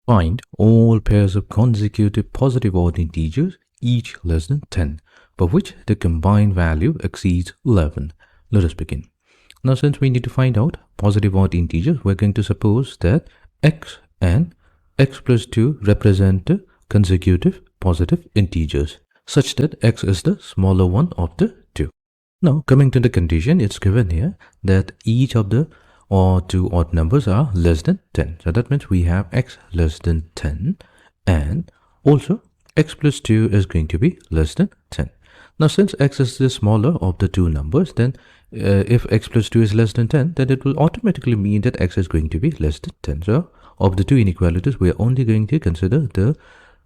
Find all pairs of consecutive positive odd integers, each less than 10, for which the combined value exceeds 11. Let us begin. Now, since we need to find out positive odd integers, we're going to suppose that x and x plus 2 represent the consecutive positive integers, such that x is the smaller one of the two. Now, coming to the condition, it's given here that each of the two odd numbers are less than 10. So that means we have x less than 10 and also x plus 2 is going to be less than 10. Now, since x is the smaller of the two numbers, then if x plus 2 is less than 10, then it will automatically mean that x is going to be less than 10. So of the two inequalities, we are only going to consider the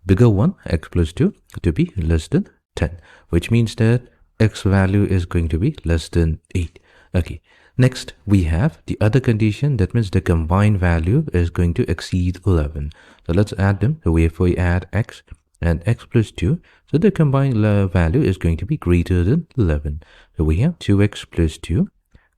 bigger one, x plus 2, to be less than 10, which means that x value is going to be less than 8. Okay. Next, we have the other condition. That means the combined value is going to exceed 11. So let's add them. So if we add x and x plus 2, so the combined value is going to be greater than 11. So we have 2x plus 2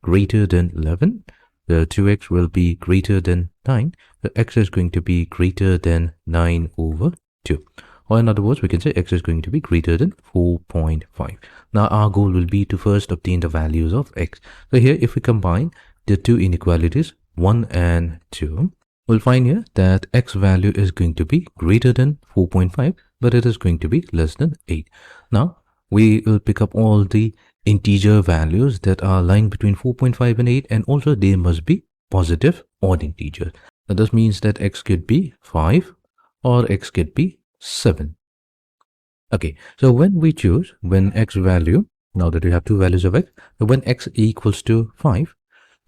greater than 11. The 2x will be greater than 9. The x is going to be greater than 9 over 2. Or in other words, we can say x is going to be greater than 4.5. Now, our goal will be to first obtain the values of x. So here, if we combine the two inequalities, 1 and 2, we'll find here that x value is going to be greater than 4.5, but it is going to be less than 8. Now, we will pick up all the integer values that are lying between 4.5 and 8, and also they must be positive odd integers. Now, this means that x could be 5 or x could be 7. Okay, so when x value, now that we have two values of x, when x equals to 5,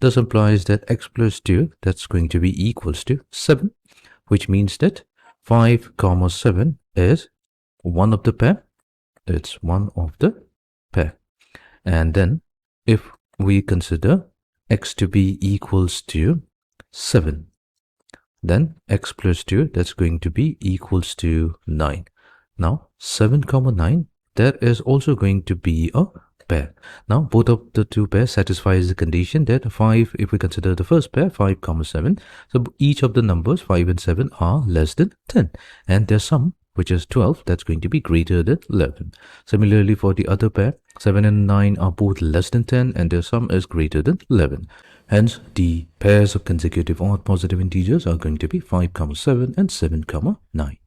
this implies that x plus 2, that's going to be equals to 7, which means that 5 comma 7 is one of the pair. It's one of the pair. And then if we consider x to be equals to 7, then x plus 2, that's going to be equals to 9. Now, 7 comma 9, that is also going to be a pair. Now, both of the two pairs satisfies the condition that 5, if we consider the first pair, 5 comma 7, so each of the numbers 5 and 7 are less than 10. And their sum, which is 12, that's going to be greater than 11. Similarly, for the other pair, 7 and 9 are both less than 10 and their sum is greater than 11. Hence, the pairs of consecutive odd positive integers are going to be 5 comma 7 and 7 comma 9.